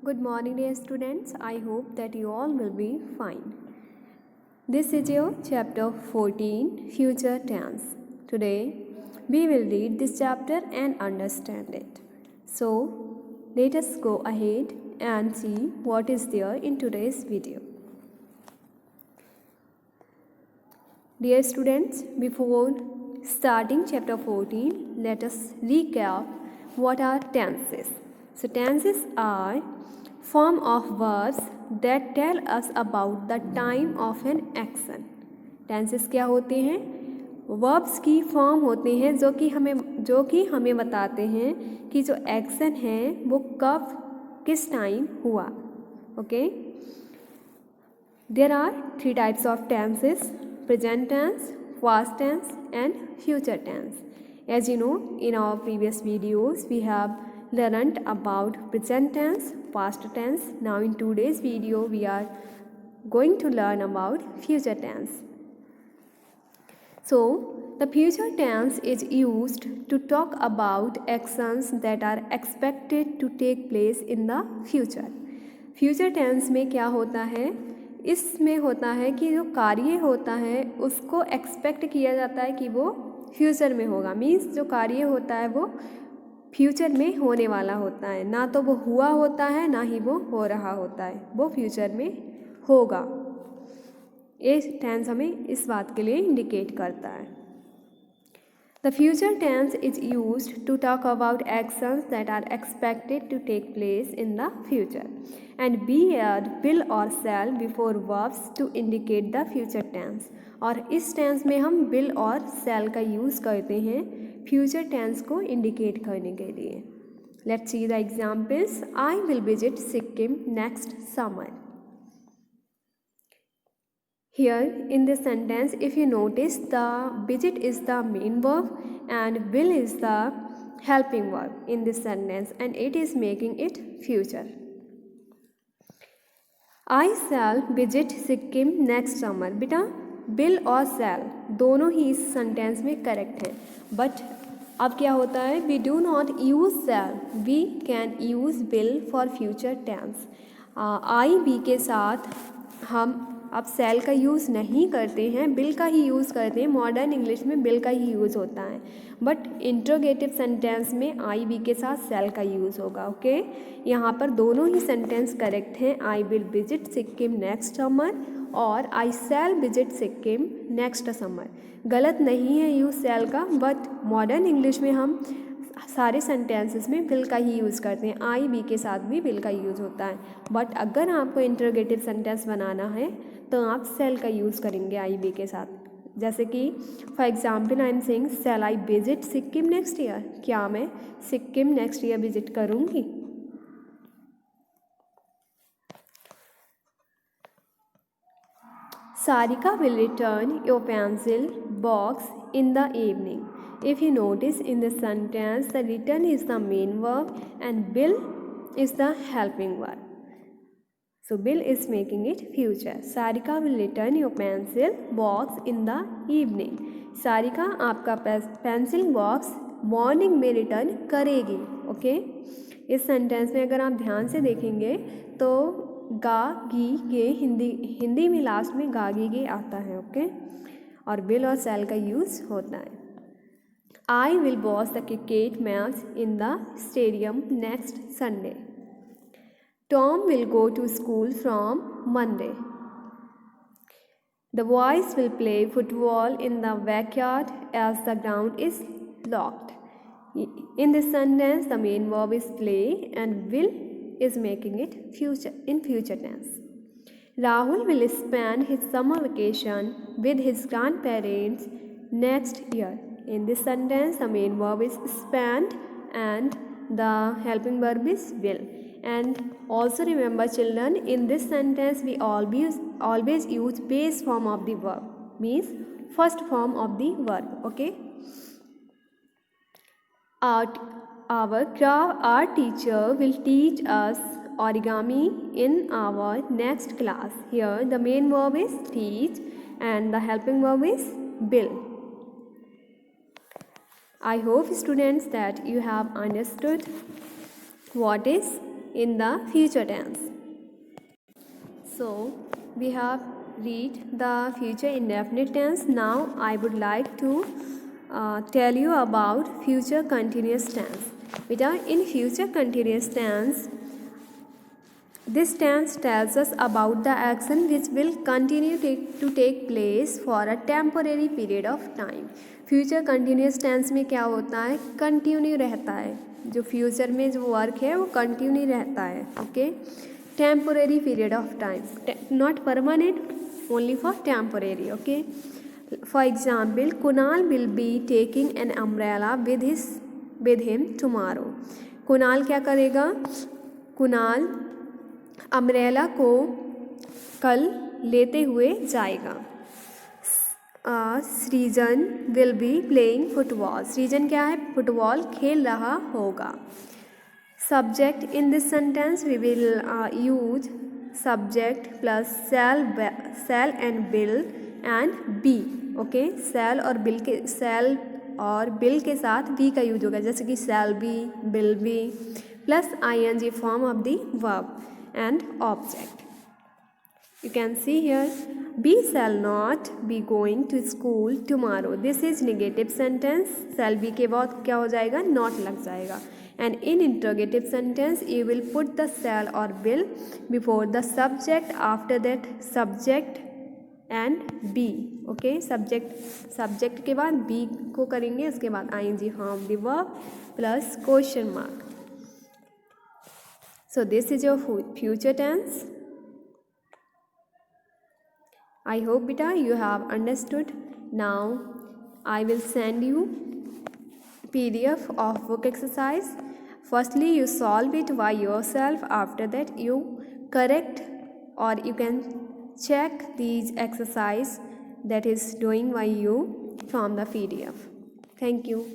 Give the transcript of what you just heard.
Good morning, dear students. I hope that you all will be fine. This is your chapter 14, Future Tense. Today, we will read this chapter and understand it. So, let us go ahead and see what is there in today's video. Dear students, before starting chapter 14, let us recap what are tenses. So, tenses are form of verbs that tell us about the time of an action. Tenses क्या होते हैं? Verbs की form होते हैं जो कि हमें बताते हैं कि जो एक्शन है वो कब किस टाइम हुआ. Okay. There are three types of tenses: present tense, past tense and future tense. As you know, in our previous videos we have learned about present tense, past tense. Now in today's video we are going to learn about future tense. So the future tense is used to talk about actions that are expected to take place in the future. Future tense में क्या होता है? इसमें होता है कि जो कार्य होता है उसको एक्सपेक्ट किया जाता है कि वो फ्यूचर में होगा. मीन्स जो कार्य होता है वो फ्यूचर में होने वाला होता है, ना तो वो हुआ होता है ना ही वो हो रहा होता है, वो फ्यूचर में होगा. ये टेंस हमें इस बात के लिए इंडिकेट करता है. The future tense is used to talk about actions that are expected to take place in the future, and we add will or shall before verbs to indicate the future tense. और इस tense में हम will और shall का use करते हैं future tense को indicate करने के लिए. Let's see the examples. I will visit Sikkim next summer. Here in this sentence, if you notice, the visit is the main verb and will is the helping verb in this sentence, and it is making it future. I shall visit Sikkim next summer. बेटा will और shall दोनों ही इस sentence में correct है, but अब क्या होता है? We do not use shall, we can use will for future tense. I be के साथ हम अब सेल का यूज़ नहीं करते हैं, बिल का ही यूज़ करते हैं. मॉडर्न इंग्लिश में बिल का ही यूज़ होता है, बट इंट्रोगेटिव सेंटेंस में आई बी के साथ सेल का यूज़ होगा. ओके. यहाँ पर दोनों ही सेंटेंस करेक्ट हैं. I will visit Sikkim next summer और I shall visit Sikkim next summer. गलत नहीं है यूज़ सेल का, बट मॉडर्न इंग्लिश में हम सारे सेंटेंसेस में विल का ही यूज़ करते हैं. आई बी के साथ भी विल का यूज़ होता है, बट अगर आपको इंट्रोगेटिव सेंटेंस बनाना है तो आप सेल का यूज़ करेंगे आई बी के साथ. जैसे कि for example I am saying shall I visit Sikkim next year. क्या मैं सिक्किम नेक्स्ट ईयर विजिट करूँगी? Sarika will return your pencil box in the evening. If you notice in the sentence, the return is the main verb and will is the helping verb. So will is making it future. Sarika will return your pencil box in the evening. Sarika आपका pencil box morning में return करेगी. Okay. इस sentence में अगर आप ध्यान से देखेंगे तो गा गी गे हिंदी में लास्ट में गा गी गे आता है. ओके. और विल और शैल का यूज़ होता है. I will watch the cricket match in the stadium next Sunday. Tom will go to school from Monday. The boys will play football in the backyard as the ground is locked. In this sentence, the main verb is play and will is making it in future tense. Rahul will spend his summer vacation with his grandparents next year. In this sentence, the main verb is spend and the helping verb is will. And also remember children, in this sentence we always use base form of the verb, means first form of the verb. Okay. Our teacher will teach us origami in our next class. Here the main verb is teach and the helping verb is will. I hope students that you have understood what is in the future tense. So we have read the future indefinite tense. Now I would like to tell you about future continuous tense. Beta, in future continuous tense, this tense tells us about the action which will continue to take place for a temporary period of time. Future continuous tense में क्या होता है, continue रहता है, जो future में जो work है वो कंटिन्यू रहता है. Okay, temporary period of time, not permanent, only for temporary. Okay, for example, Kunal will be taking an umbrella with him tomorrow. Kunal क्या करेगा, कुणाल अम्ब्रेला को कल लेते हुए जाएगा. सृजन विल बी प्लेइंग फुटबॉल. सृजन क्या है, फुटबॉल खेल रहा होगा. Subject in this sentence we will use subject plus cell and bill and B. Okay, cell और बिल के साथ बी का यूज होगा, जैसे कि cell B, bill B plus ing form of the verb and object. You can see here, B shall not be going to school tomorrow. This is negative sentence. Shall be के बाद क्या हो जाएगा, not लग जाएगा. And in interrogative sentence you will put the shall or will before the subject, after that subject and be. Okay, subject के बाद be को करेंगे, उसके बाद ing form the verb plus question mark. So this is your future tense. I hope beta you have understood. Now I will send you PDF of book exercise. Firstly you solve it by yourself. After that you correct or you can check these exercise that is doing by you from the PDF. Thank you.